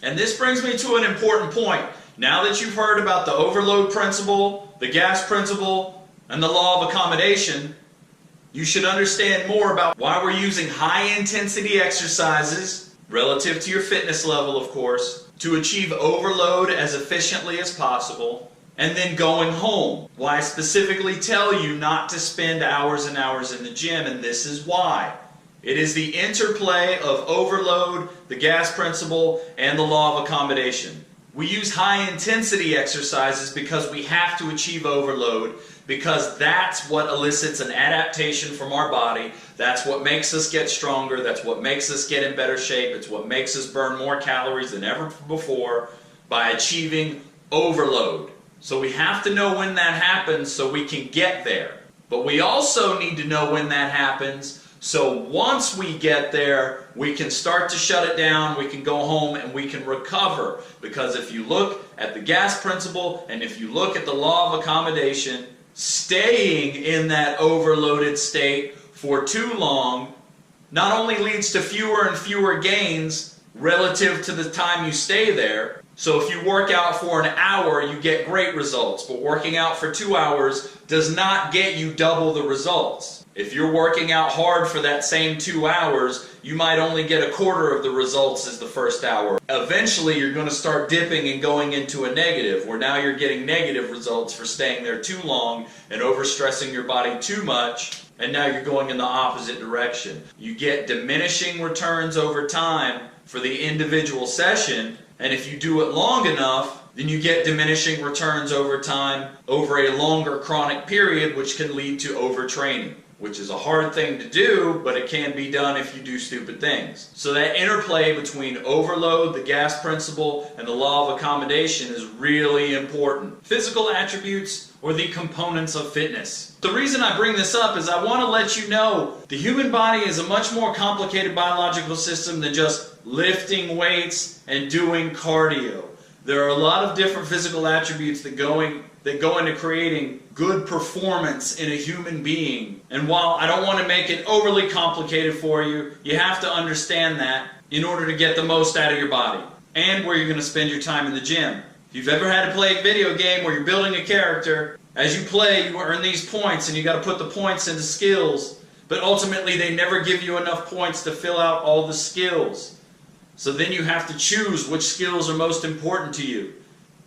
And this brings me to an important point. Now that you've heard about the overload principle, the gas principle, and the law of accommodation, you should understand more about why we're using high-intensity exercises, relative to your fitness level, of course, to achieve overload as efficiently as possible, and then going home. Why I specifically tell you not to spend hours and hours in the gym, and this is why. It is the interplay of overload, the gas principle, and the law of accommodation. We use high-intensity exercises because we have to achieve overload, because that's what elicits an adaptation from our body. That's what makes us get stronger. That's what makes us get in better shape. It's what makes us burn more calories than ever before by achieving overload. So we have to know when that happens so we can get there. But we also need to know when that happens so once we get there, we can start to shut it down, we can go home, and we can recover. Because if you look at the gas principle and if you look at the law of accommodation, staying in that overloaded state for too long not only leads to fewer and fewer gains relative to the time you stay there. So if you work out for an hour, you get great results, but working out for 2 hours does not get you double the results. If you're working out hard for that same 2 hours, you might only get a quarter of the results as the first hour. Eventually, you're going to start dipping and going into a negative, where now you're getting negative results for staying there too long and overstressing your body too much, and now you're going in the opposite direction. You get diminishing returns over time for the individual session, and if you do it long enough, then you get diminishing returns over time over a longer chronic period, which can lead to overtraining, which is a hard thing to do, but it can be done if you do stupid things. So that interplay between overload, the gas principle, and the law of accommodation is really important. Physical attributes or the components of fitness. The reason I bring this up is I want to let you know the human body is a much more complicated biological system than just lifting weights and doing cardio. There are a lot of different physical attributes that go into creating good performance in a human being. And while I don't want to make it overly complicated for you, you have to understand that in order to get the most out of your body and where you're going to spend your time in the gym. If you've ever had to play a video game where you're building a character, as you play you earn these points and you got to put the points into skills, but ultimately they never give you enough points to fill out all the skills. So then you have to choose which skills are most important to you.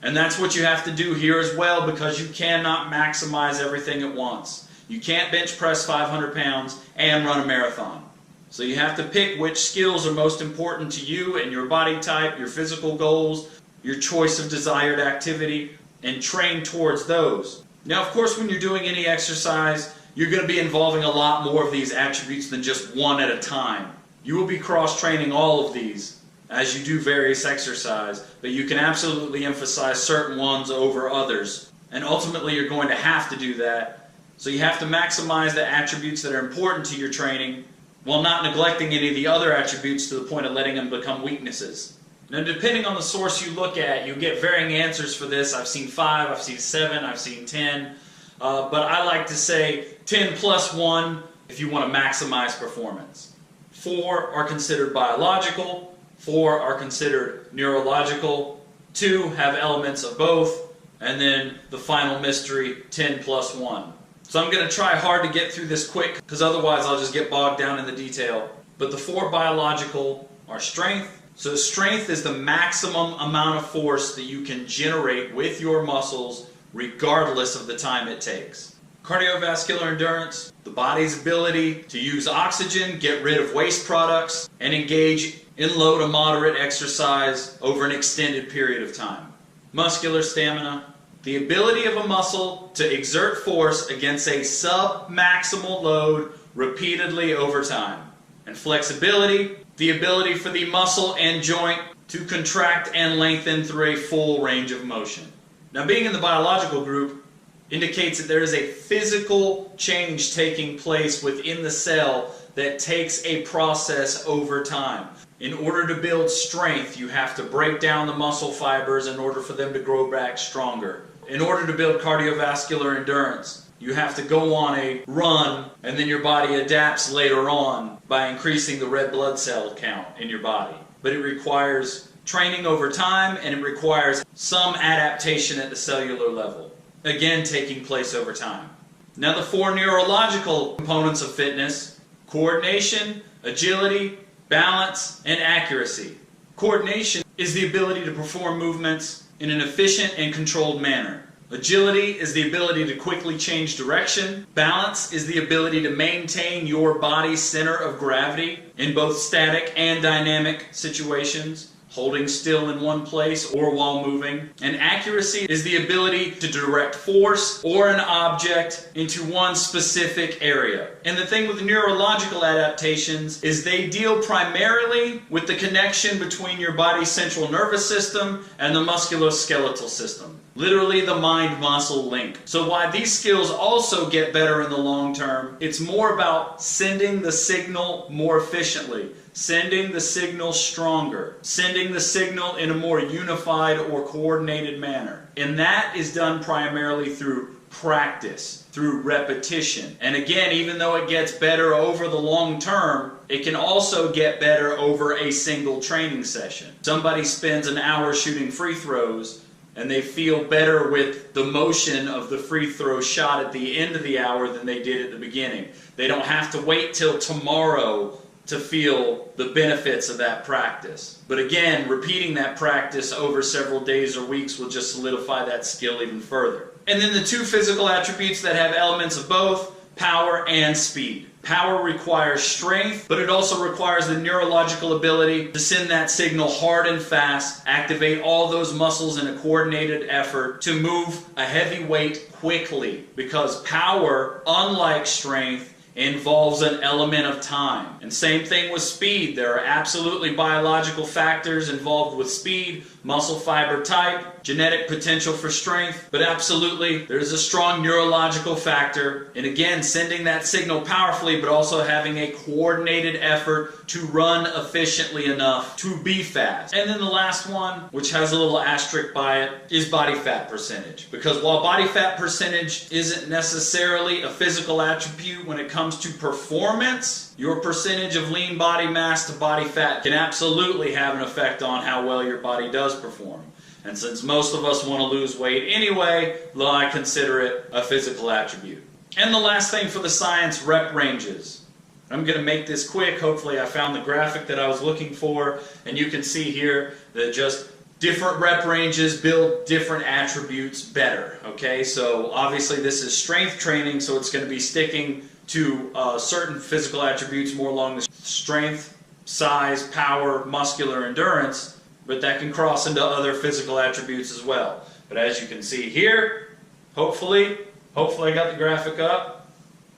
And that's what you have to do here as well, because you cannot maximize everything at once. You can't bench press 500 pounds and run a marathon. So you have to pick which skills are most important to you and your body type, your physical goals, your choice of desired activity, and train towards those. Now, of course, when you're doing any exercise, you're going to be involving a lot more of these attributes than just one at a time. You will be cross-training all of these as you do various exercise, but you can absolutely emphasize certain ones over others. And ultimately you're going to have to do that. So you have to maximize the attributes that are important to your training while not neglecting any of the other attributes to the point of letting them become weaknesses. Now, depending on the source you look at, you get varying answers for this. I've seen 5, I've seen 7, I've seen 10. But I like to say 10 plus 1 if you want to maximize performance. 4 are considered biological. 4 are considered neurological, 2 have elements of both, and then the final mystery, 10 plus 1. So I'm going to try hard to get through this quick, because otherwise I'll just get bogged down in the detail. But the 4 biological are strength. So strength is the maximum amount of force that you can generate with your muscles, regardless of the time it takes. Cardiovascular endurance, the body's ability to use oxygen, get rid of waste products, and engage in low to moderate exercise over an extended period of time. Muscular stamina, the ability of a muscle to exert force against a sub-maximal load repeatedly over time. And flexibility, the ability for the muscle and joint to contract and lengthen through a full range of motion. Now, being in the biological group indicates that there is a physical change taking place within the cell that takes a process over time. In order to build strength, you have to break down the muscle fibers in order for them to grow back stronger. In order to build cardiovascular endurance, you have to go on a run, and then your body adapts later on by increasing the red blood cell count in your body. But it requires training over time, and it requires some adaptation at the cellular level, again taking place over time. Now the 4 neurological components of fitness: coordination, agility, balance, and accuracy. Coordination is the ability to perform movements in an efficient and controlled manner. Agility is the ability to quickly change direction. Balance is the ability to maintain your body's center of gravity in both static and dynamic situations, holding still in one place or while moving. And accuracy is the ability to direct force or an object into one specific area. And the thing with neurological adaptations is they deal primarily with the connection between your body's central nervous system and the musculoskeletal system. Literally the mind-muscle link. So while these skills also get better in the long term, it's more about sending the signal more efficiently, sending the signal stronger, sending the signal in a more unified or coordinated manner. And that is done primarily through practice, through repetition. And again, even though it gets better over the long term, it can also get better over a single training session. Somebody spends an hour shooting free throws, and they feel better with the motion of the free throw shot at the end of the hour than they did at the beginning. They don't have to wait till tomorrow to feel the benefits of that practice. But again, repeating that practice over several days or weeks will just solidify that skill even further. And then the 2 physical attributes that have elements of both: power and speed. Power requires strength, but it also requires the neurological ability to send that signal hard and fast, activate all those muscles in a coordinated effort to move a heavy weight quickly. Because power, unlike strength, involves an element of time. And same thing with speed. There are absolutely biological factors involved with speed, muscle fiber type, genetic potential for strength, but absolutely there's a strong neurological factor in, again, sending that signal powerfully, but also having a coordinated effort to run efficiently enough to be fast. And then the last one, which has a little asterisk by it, is body fat percentage. Because while body fat percentage isn't necessarily a physical attribute when it comes to performance, your percentage of lean body mass to body fat can absolutely have an effect on how well your body does perform. And since most of us want to lose weight anyway, well, I consider it a physical attribute. And the last thing for the science, rep ranges. I'm going to make this quick. Hopefully I found the graphic that I was looking for, and you can see here that just different rep ranges build different attributes better. Okay, so obviously this is strength training, so it's going to be sticking to certain physical attributes more along the strength, size, power, muscular endurance, but that can cross into other physical attributes as well. But as you can see here, hopefully I got the graphic up,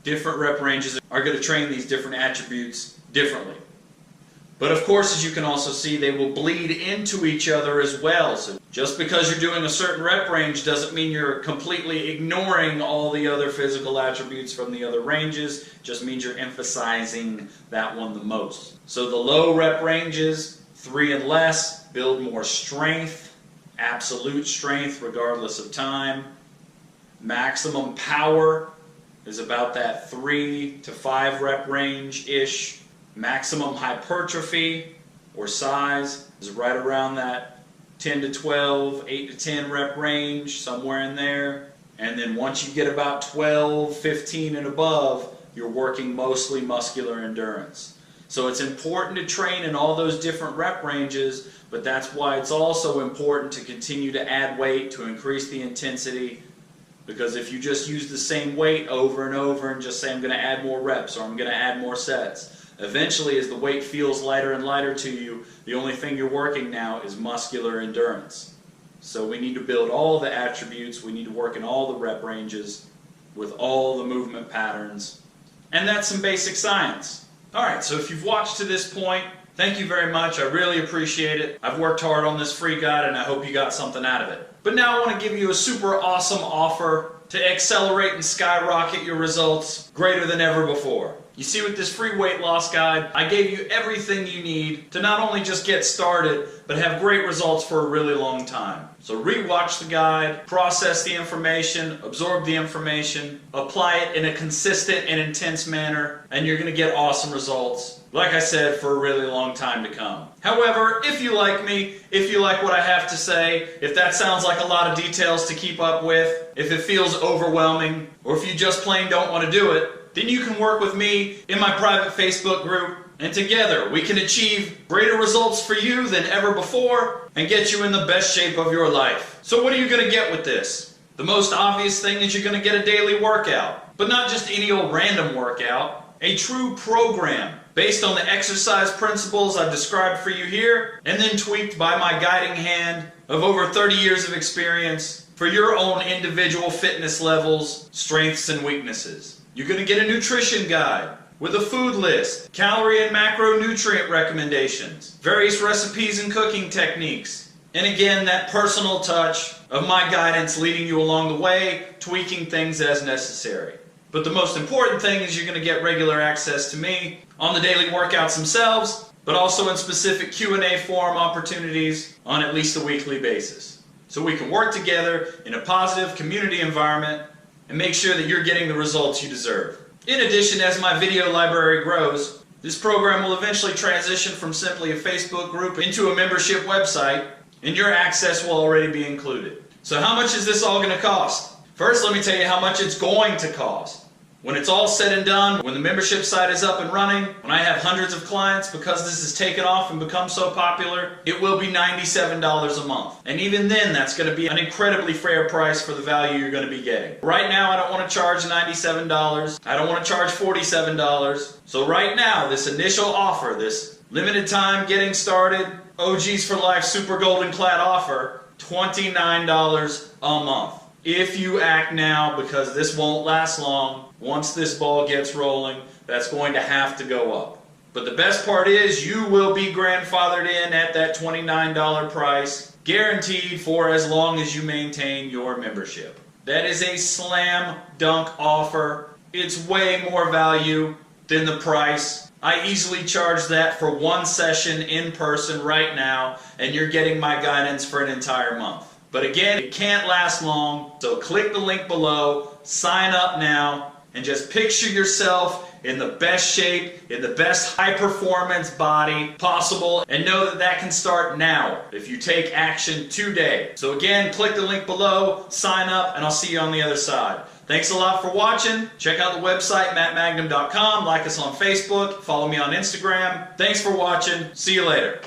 different rep ranges are going to train these different attributes differently. But of course, as you can also see, they will bleed into each other as well. So just because you're doing a certain rep range doesn't mean you're completely ignoring all the other physical attributes from the other ranges. It just means you're emphasizing that one the most. So the low rep ranges, 3 and less, build more strength, absolute strength regardless of time. Maximum power is about that 3 to 5 rep range-ish. Maximum hypertrophy or size is right around that 10 to 12, 8 to 10 rep range, somewhere in there. And then once you get about 12, 15 and above, you're working mostly muscular endurance. So it's important to train in all those different rep ranges, but that's why it's also important to continue to add weight to increase the intensity. Because if you just use the same weight over and over and just say, I'm going to add more reps or I'm going to add more sets, eventually as the weight feels lighter and lighter to you, the only thing you're working now is muscular endurance. So we need to build all the attributes, we need to work in all the rep ranges with all the movement patterns. And that's some basic science. Alright, so if you've watched to this point, thank you very much. I really appreciate it. I've worked hard on this free guide and I hope you got something out of it. But now I want to give you a super awesome offer to accelerate and skyrocket your results greater than ever before. You see, with this free weight loss guide, I gave you everything you need to not only just get started, but have great results for a really long time. So re-watch the guide, process the information, absorb the information, apply it in a consistent and intense manner, and you're going to get awesome results, like I said, for a really long time to come. However, if you like me, if you like what I have to say, if that sounds like a lot of details to keep up with, if it feels overwhelming, or if you just plain don't want to do it, then you can work with me in my private Facebook group, and together we can achieve greater results for you than ever before and get you in the best shape of your life. So what are you going to get with this? The most obvious thing is you're going to get a daily workout, but not just any old random workout, a true program based on the exercise principles I've described for you here, and then tweaked by my guiding hand of over 30 years of experience for your own individual fitness levels, strengths, and weaknesses. You're going to get a nutrition guide with a food list, calorie and macronutrient recommendations, various recipes and cooking techniques, and again, that personal touch of my guidance leading you along the way, tweaking things as necessary. But the most important thing is you're going to get regular access to me on the daily workouts themselves, but also in specific Q&A forum opportunities on at least a weekly basis. So we can work together in a positive community environment and make sure that you're getting the results you deserve. In addition, as my video library grows, this program will eventually transition from simply a Facebook group into a membership website, and your access will already be included. So how much is this all going to cost? First, let me tell you how much it's going to cost. When it's all said and done, when the membership site is up and running, when I have hundreds of clients because this has taken off and become so popular, it will be $97 a month. And even then, that's going to be an incredibly fair price for the value you're going to be getting. Right now, I don't want to charge $97. I don't want to charge $47. So right now, this initial offer, this limited time getting started, OGs for Life Super Golden Clad offer, $29 a month. If you act now, because this won't last long, once this ball gets rolling, that's going to have to go up. But the best part is you will be grandfathered in at that $29 price, guaranteed for as long as you maintain your membership. That is a slam dunk offer. It's way more value than the price. I easily charge that for one session in person right now, and you're getting my guidance for an entire month. But again, it can't last long, so click the link below, sign up now, and just picture yourself in the best shape, in the best high-performance body possible, and know that that can start now if you take action today. So again, click the link below, sign up, and I'll see you on the other side. Thanks a lot for watching. Check out the website, mattmagnum.com. Like us on Facebook. Follow me on Instagram. Thanks for watching. See you later.